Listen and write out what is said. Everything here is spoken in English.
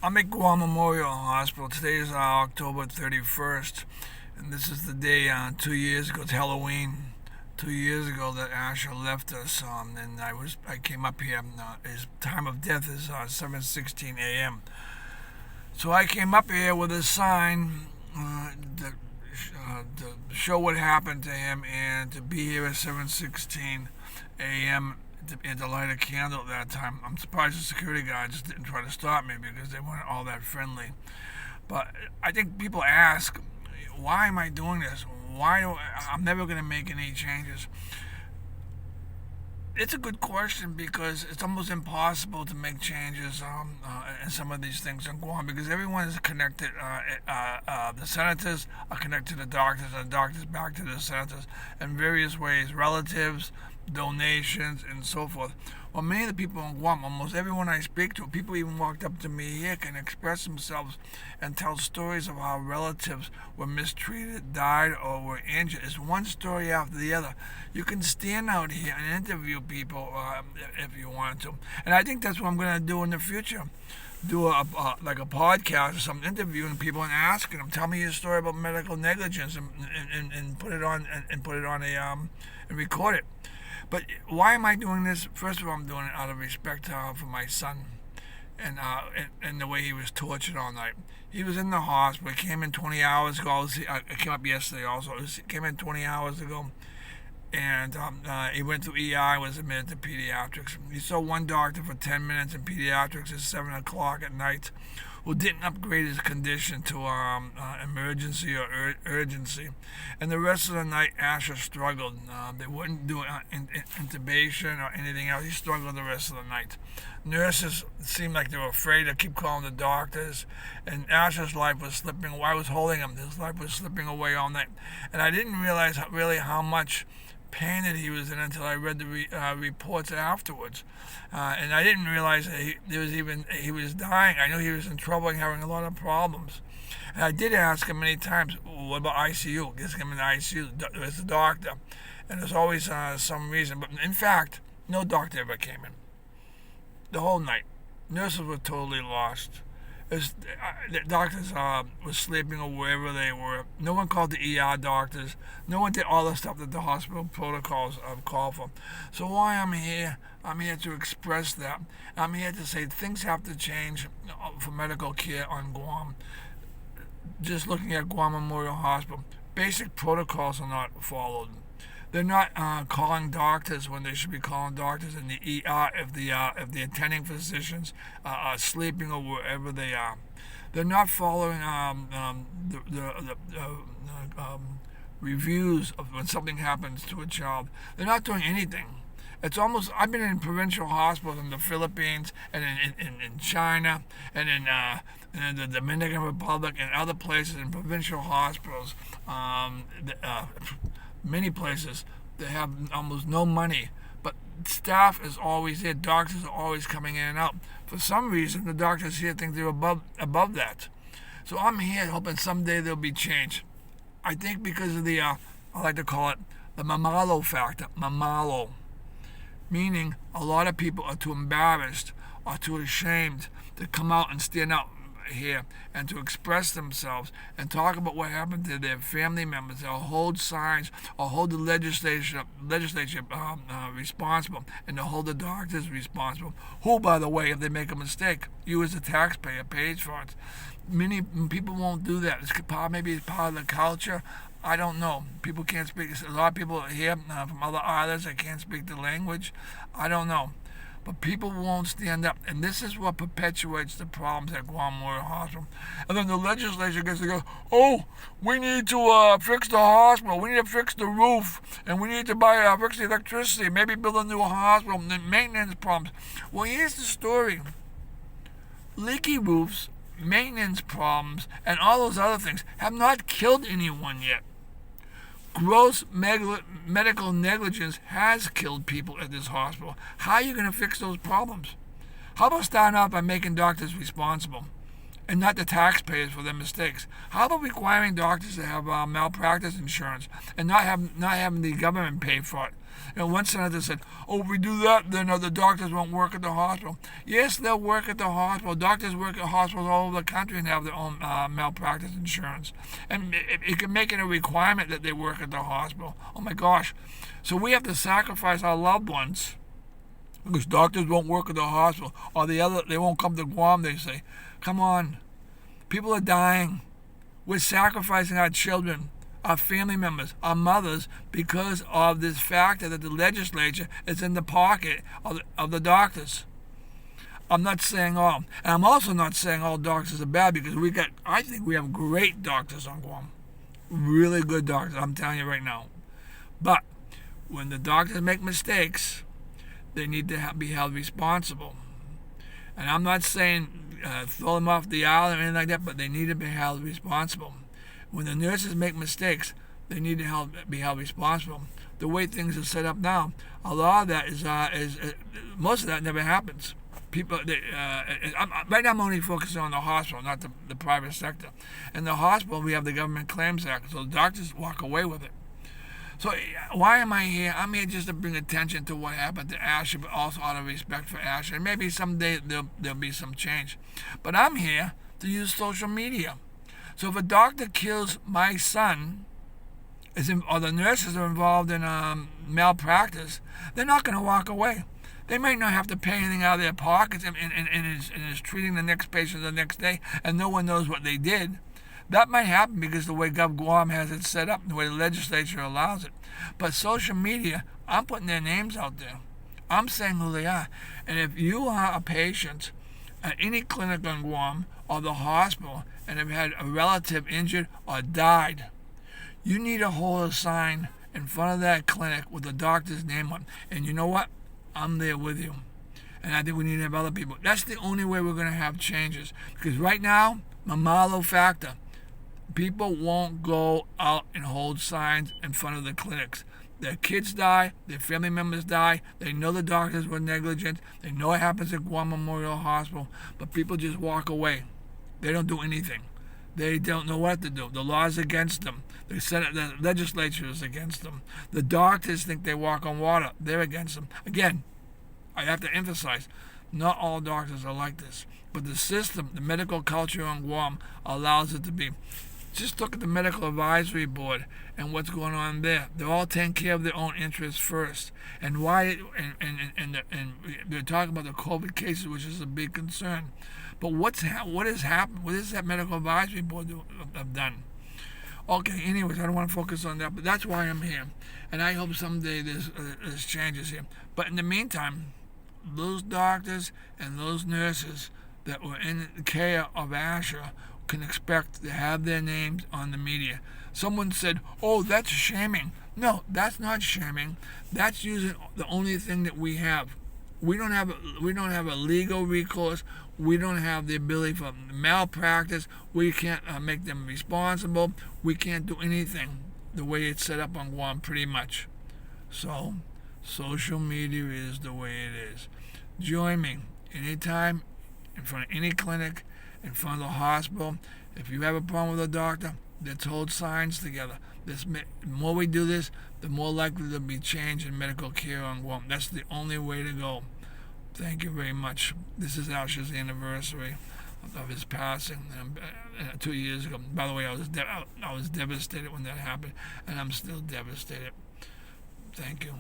I'm at Guam Memorial Hospital. Today is October 31st, and this is the day 2 years ago. It's Halloween. 2 years ago that Asher left us, and I came up here. His time of death is 7:16 a.m. So I came up here with a sign to show what happened to him and to be here at 7:16 a.m. And to light a candle at that time. I'm surprised the security guards didn't try to stop me because they weren't all that friendly. But I think people ask, why am I doing this? I'm never going to make any changes? It's a good question because it's almost impossible to make changes in some of these things in Guam because everyone is connected. The senators are connected to the doctors, and the doctors back to the senators in various ways, relatives, donations, and so forth. Well, many of the people in Guam, almost everyone I speak to, people even walked up to me here, can express themselves and tell stories of how relatives were mistreated, died, or were injured. It's one story after the other. You can stand out here and interview people if you want to. And I think that's what I'm going to do in the future. Do like a podcast or something, interviewing people and asking them, tell me your story about medical negligence, and put it on and record it. But why am I doing this? First of all, I'm doing it out of respect for my son and the way he was tortured all night. He was in the hospital. He came in 20 hours ago. I came up yesterday also. He came in 20 hours ago. And he went to EI, was admitted to pediatrics. He saw one doctor for 10 minutes in pediatrics at 7 o'clock at night who didn't upgrade his condition to emergency or urgency. And the rest of the night, Asher struggled. They wouldn't do intubation or anything else. He struggled the rest of the night. Nurses seemed like they were afraid to keep calling the doctors. And Asher's life was slipping away. I was holding him. His life was slipping away all night. And I didn't realize really how much pain that he was in until I read the reports afterwards, and I didn't realize that he was dying. I knew he was in trouble and having a lot of problems. And I did ask him many times, "What about ICU? Get him in the ICU." There's a doctor, and there's always some reason. But in fact, no doctor ever came in the whole night. Nurses were totally lost. The doctors were sleeping or wherever they were. No one called the ER doctors. No one did all the stuff that the hospital protocols call for. So why I'm here to express that. I'm here to say things have to change for medical care on Guam. Just looking at Guam Memorial Hospital, basic protocols are not followed. They're not calling doctors when they should be calling doctors in the ER if the attending physicians are sleeping or wherever they are. They're not following the reviews of when something happens to a child. They're not doing anything. It's almost, I've been in provincial hospitals in the Philippines and in China and in the Dominican Republic and other places in provincial hospitals. Many places they have almost no money, but staff is always there. Doctors are always coming in and out. For some reason, the doctors here think they're above that. So I'm here hoping someday there'll be change. I think because of the I like to call it the mamåhlao factor. Mamåhlao, meaning a lot of people are too embarrassed or too ashamed to come out and stand out here and to express themselves and talk about what happened to their family members, or hold signs, or hold the legislature responsible, and to hold the doctors responsible. Who, by the way, if they make a mistake, you as a taxpayer pays for it. Many people won't do that. Maybe it's part of the culture. I don't know. People can't speak. A lot of people here from other islands that can't speak the language. I don't know. But people won't stand up, and this is what perpetuates the problems at Guam Memorial Hospital. And then the legislature gets to go, oh, we need to fix the hospital, we need to fix the roof, and we need to fix the electricity, maybe build a new hospital, and maintenance problems. Well, here's the story. Leaky roofs, maintenance problems, and all those other things have not killed anyone yet. Gross medical negligence has killed people at this hospital. How are you going to fix those problems? How about starting out by making doctors responsible and not the taxpayers for their mistakes? How about requiring doctors to have malpractice insurance and not having the government pay for it? One senator said, "Oh, if we do that, then the doctors won't work at the hospital." Yes, they'll work at the hospital. Doctors work at hospitals all over the country and have their own malpractice insurance. And it can make it a requirement that they work at the hospital. Oh my gosh. So we have to sacrifice our loved ones because doctors won't work at the hospital, or they won't come to Guam, they say. Come on. People are dying. We're sacrificing our children, our family members, our mothers, because of this factor that the legislature is in the pocket of the doctors. I'm not saying all. And I'm also not saying all doctors are bad, because I think we have great doctors on Guam. Really good doctors, I'm telling you right now. But when the doctors make mistakes, they need to be held responsible. And I'm not saying throw them off the aisle or anything like that, but they need to be held responsible. When the nurses make mistakes, they need to be held responsible. The way things are set up now, a lot of that is most of that never happens. People, right now I'm only focusing on the hospital, not the private sector. In the hospital, we have the Government Claims Act, so the doctors walk away with it. So why am I here? I'm here just to bring attention to what happened to Asher, but also out of respect for Asher. And maybe someday there'll be some change. But I'm here to use social media. So if a doctor kills my son, or the nurses are involved in malpractice, they're not going to walk away. They might not have to pay anything out of their pockets and is treating the next patient the next day, and no one knows what they did. That might happen because the way Gov Guam has it set up, the way the legislature allows it. But social media, I'm putting their names out there. I'm saying who they are. And if you are a patient at any clinic on Guam or the hospital and have had a relative injured or died, you need to hold a sign in front of that clinic with the doctor's name on it. And you know what? I'm there with you. And I think we need to have other people. That's the only way we're going to have changes. Because right now, mamåhlao factor. People won't go out and hold signs in front of the clinics. Their kids die, their family members die, they know the doctors were negligent, they know it happens at Guam Memorial Hospital, but people just walk away. They don't do anything. They don't know what to do. The law's against them. The legislature is against them. The doctors think they walk on water. They're against them. Again, I have to emphasize, not all doctors are like this. But the system, the medical culture on Guam allows it to be. Just look at the Medical Advisory Board and what's going on there. They're all taking care of their own interests first. And why? And they're talking about the COVID cases, which is a big concern. But what has happened? What has that Medical Advisory Board have done? Okay. Anyways, I don't want to focus on that, but that's why I'm here, and I hope someday there's changes here. But in the meantime, those doctors and those nurses that were in care of Asher can expect to have their names on the media. Someone said, "Oh, that's shaming." No, that's not shaming. That's using the only thing that we have. We don't have a legal recourse. We don't have the ability for malpractice. We can't make them responsible. We can't do anything the way it's set up on Guam, pretty much. So, social media is the way it is. Join me anytime in front of any clinic, in front of the hospital. If you have a problem with a doctor, let's hold signs together. The more we do this, the more likely there'll be change in medical care on Guam. That's the only way to go. Thank you very much. This is Asher's anniversary of his passing 2 years ago. By the way, I was devastated when that happened, and I'm still devastated. Thank you.